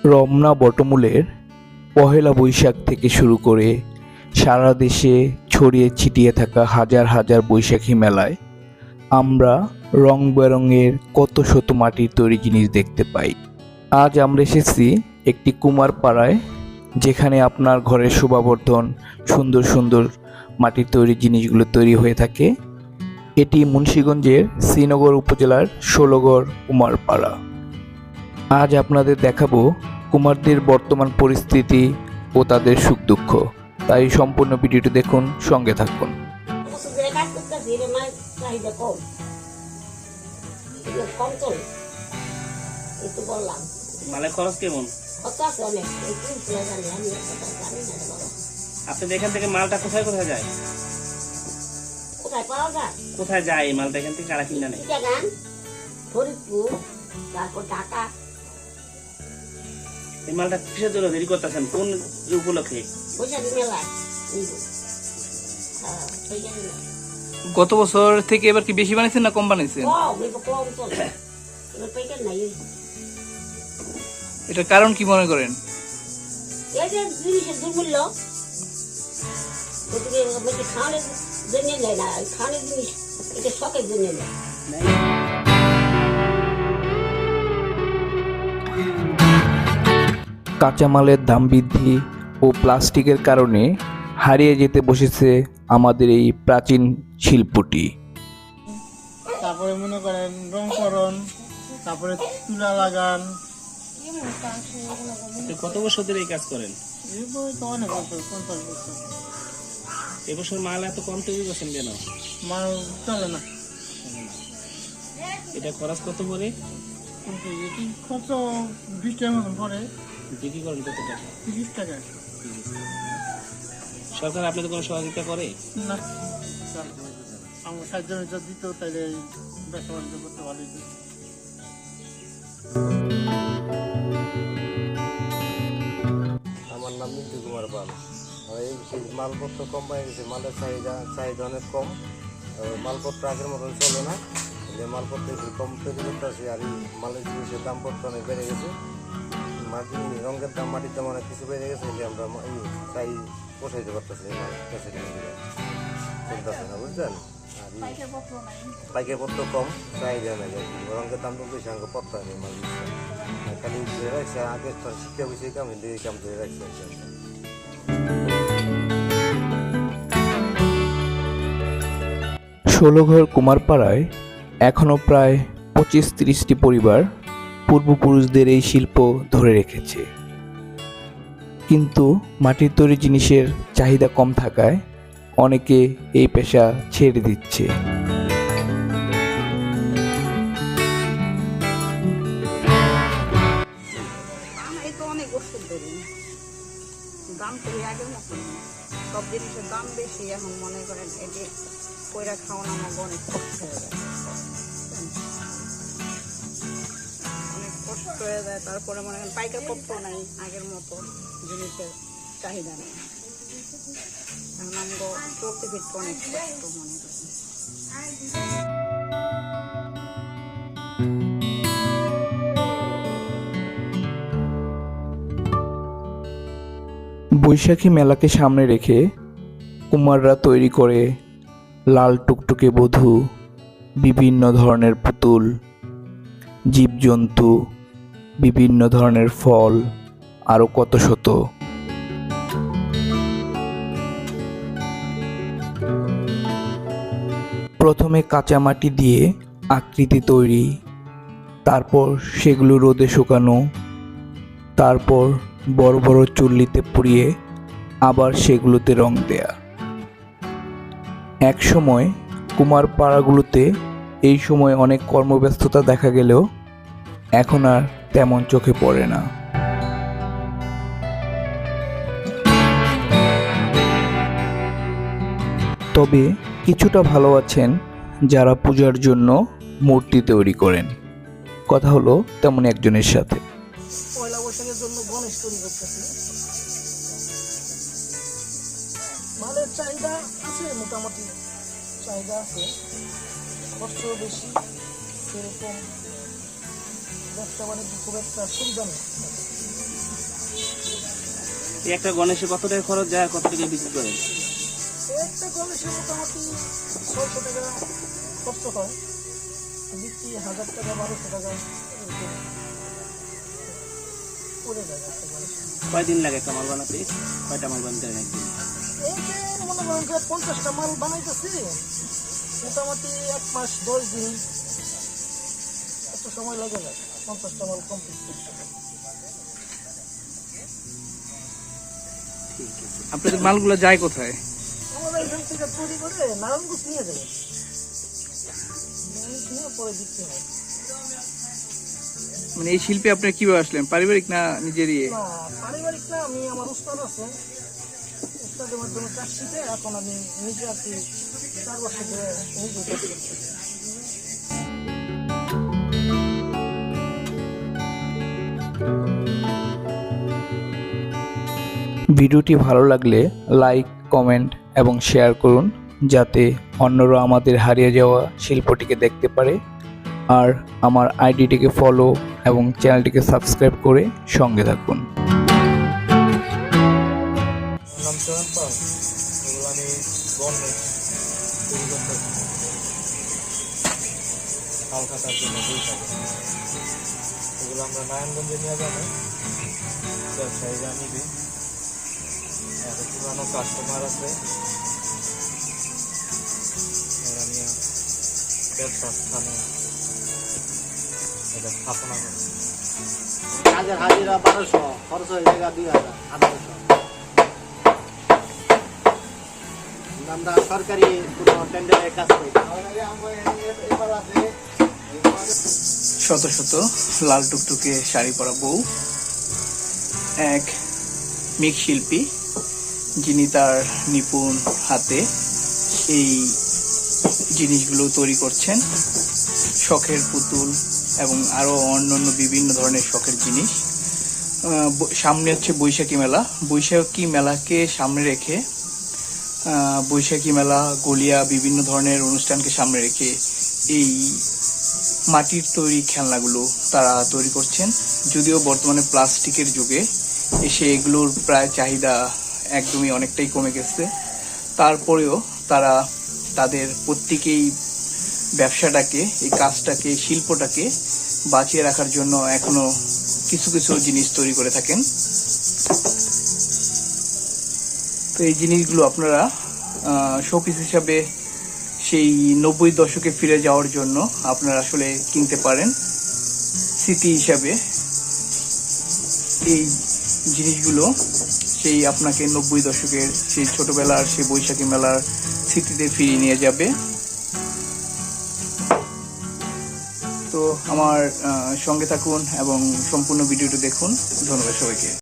রমনা বটমূলের পহেলা বৈশাখ থেকে শুরু করে সারা দেশে ছড়িয়ে ছিটিয়ে থাকা হাজার হাজার বৈশাখী মেলায় আমরা রং বেরঙের কত শত মাটির তৈরি জিনিস দেখতে পাই। আজ আমরা এসেছি একটি কুমারপাড়ায়, যেখানে আপনার ঘরের শোভাবর্ধন সুন্দর সুন্দর মাটির তৈরি জিনিসগুলো তৈরি হয়ে থাকে। এটি মুন্সিগঞ্জের শ্রীনগর উপজেলার ষোলগড় কুমারপাড়া। আজ আপনাদের দেখাবো কুমারদের বর্তমান পরিস্থিতি ও তাদের সুখ দুঃখ। তাই সম্পূর্ণ ভিডিওটি দেখুন, সঙ্গে থাকুন। মালের খরচ কেমন? আপনাদের এখান থেকে মালটা কোথায় কোথায় যায়? কোথায় যায় এই মালটা? এখান থেকে কারা কিনা নেই? এই মালটা কিসের জন্য দেরি করতেছেন? কোন উপলক্ষে? গত বছর থেকে এবার কি বেশি বানাইছেন না কম বানাইছেন? এটার কারণ কি মনে করেন? কাঁচামালের দাম বৃদ্ধি ও প্লাস্টিকের কারণে হারিয়ে যেতে বসেছে আমাদের এই প্রাচীন শিল্পটি। তারপরে মনে করেন রংকরণ, তারপরে তুলা লাগান। কত বছর ধরে এই কাজ করেন? এই বই তো অনেক বছর, 50 বছর। এবছর মাল এত কম তৈরি করছেন কেন? মাল চলে না। এটা খরচ কত পড়ে? কিন্তু এটি খরচ 20 টাকার মতন পড়ে। বিক্রি করেন কত টাকা? 30 টাকা। সরকার আপনাদের কোনো সহযোগিতা করে না, আমার সাহায্য যদি দিত তাহলে ব্যবসা বাণিজ্য করতে ভালো হতো। আমার নাম মিন্টু কুমার পাল। এই মালপত্র কম পাই গেছে, মালের চাহিদা অনেক কম। মালপত্র আগের মতন চলে না, যে মালপত্র একটু কম তৈরি করতে আসে, আর এই মালের জিনিসের দামপত্র অনেক বেড়ে গেছে। মাটি রঙের দাম, মাটির দাম অনেক কিছু বেড়ে গেছে, যে আমরা চাই পোষাইতে পারতেছি চলতেছে না, বুঝলেন। আর পাইকারপত্র কম, চাহিদা নেই, রঙের দাম তো বেশি, আমাকে পত্র নেই মাল খালি ধরে রাখছে। আগে শিক্ষা বিষয় কাম এই কাম ধরে রাখছে। ষোলঘর কুমারপাড়ায় এখনও প্রায় 25-30টি পরিবার পূর্বপুরুষদের এই শিল্প ধরে রেখেছে, কিন্তু মাটির তৈরি জিনিসের চাহিদা কম থাকায় অনেকে এই পেশা ছেড়ে দিচ্ছে। অনেক ওষুধ দেবে, দাম তো আগের মতো সব জিনিসের দাম বেশি। এখন মনে করেন এটি কইরা খাওয়ানো আমাকে অনেক কষ্ট হয়ে যায়, অনেক কষ্ট হয়ে যায়। তারপরে মনে করেন পাইকার পত্র নাই, আগের মতো জিনিসের চাহিদা নেই। এখন আমাকে চলতে ফিরতে অনেক কষ্ট মনে করেন। বৈশাখী মেলাকে সামনে রেখে কুমাররা তৈরি করে লাল টুকটুকে বধূ, বিভিন্ন ধরনের পুতুল, জীবজন্তু, বিভিন্ন ধরনের ফল, আরও কত শত। প্রথমে কাঁচা মাটি দিয়ে আকৃতি তৈরি, তারপর সেগুলো রোদে শুকানো, তারপর বড় বড় চুল্লিতে পুড়িয়ে আবার সেগুলোতে রং দেয়া। এক সময় কুমারপাড়াগুলোতে এই সময় অনেক কর্মব্যস্ততা দেখা গেলেও এখন আর তেমন চোখে পড়ে না। তবে কিছুটা ভালো আছেন যারা পূজার জন্য মূর্তি তৈরি করেন। কথা হলো তেমন একজনের সাথে। পয়লা বৈশাখের জন্য গণেশ তৈরি করতেছি। ভালো চাহিদা আছে, মোটামুটি চাহিদা আছে, খরচ বেশি, সেরকম ব্যবসা বাণিজ্য খুব একটা সুবিধা নেই। এই একটা গণেশে কত টাকা খরচ যায় আর কত টাকা বিক্রি করেন? একটা গণেশের মোটামুটি 600 টাকা খরচ হয়, বিক্রি 1000 টাকা 1200 টাকা এরকম পড়ে যায় একটা গণেশে। কয়দিন লাগে একটা মাল বানাতে? কয়টা মাল বানাতে হয় একদিন? এই যে মনে করেন যে 50টা মাল বানাইতেছি, মোটামুটি 1 মাস 10 দিন এত সময় লাগে যায় 50টা মাল কমপ্লিট করতে। আপনাদের মালগুলো যায় কোথায়? আমরা এখান থেকে তৈরি করে নারায়ণগঞ্জ নিয়ে যাবে, নিয়ে পরে দিতে হয়। মানে এই শিল্পে আপনি কিভাবে আসলেন, পারিবারিক না নিজেরই? না পারিবারিক না, আমি আমার উস্তাদ আছে, উস্তাদের মাধ্যমে কাজ শিখে এখন আমি নিজে আর কি 4 বছর ধরে নিজে কাজ করতেছি। ভিডিওটি ভালো লাগলে লাইক, কমেন্ট এবং শেয়ার করুন, যাতে অন্যরা আমাদের হারিয়ে যাওয়া শিল্পটিকে দেখতে পারে। আর আমার আইডিটিকে ফলো এবং চ্যানেলটিকে সাবস্ক্রাইব করে সঙ্গে থাকুন। নাম চয়ন পাল, এগুলো আমি গণেশ তৈরি করতেছি হালখাতার জন্য বৈশাখ। এগুলো আমরা নারায়ণগঞ্জে নিয়ে যাবো, ব্যবসায়ীরা নিবি। একটা পুরানো কাস্টমার আছে, এরা নিয়ে ব্যবসার স্থানে এটা স্থাপনা করে। কাজের হাজিরা 1200, খরচ হয়ে যায় 2000 1800। আমরা সরকারি কোনো টেন্ডারে কাজ করি। শত শত লাল টুকটুকে শাড়ি পরা বউ, এক মৃৎশিল্পী যিনি তার নিপুণ হাতে এই জিনিসগুলো তৈরি করছেন। শখের পুতুল এবং আরো অন্যান্য বিভিন্ন ধরনের শখের জিনিস। সামনে হচ্ছে বৈশাখী মেলা। বৈশাখী মেলাকে সামনে রেখে বৈশাখী মেলা, গলিয়া, বিভিন্ন ধরনের অনুষ্ঠানকে সামনে রেখে এই মাটির তৈরি খেলনাগুলো তারা তৈরি করছেন। যদিও বর্তমানে প্লাস্টিকের যুগে এসে এগুলোর প্রায় চাহিদা একদমই অনেকটাই কমে গেছে, তারপরেও তারা তাদের প্রত্যেকেই ব্যবসাটাকে, এই কাজটাকে, শিল্পটাকে বাঁচিয়ে রাখার জন্য এখনো কিছু কিছু জিনিস তৈরি করে থাকেন। তো এই জিনিসগুলো আপনারা শোপিস হিসাবে সেই 90 দশকে ফিরে যাওয়ার জন্য আপনারা আসলে কিনতে পারেন। স্মৃতি হিসাবে এই জিনিসগুলো সেই আপনাকে 90 দশকের সেই ছোটবেলার সেই বৈশাখী মেলার স্মৃতিতে ফিরিয়ে নিয়ে যাবে। তো আমার সঙ্গে থাকুন এবং সম্পূর্ণ ভিডিওটি দেখুন। ধন্যবাদ সবাইকে।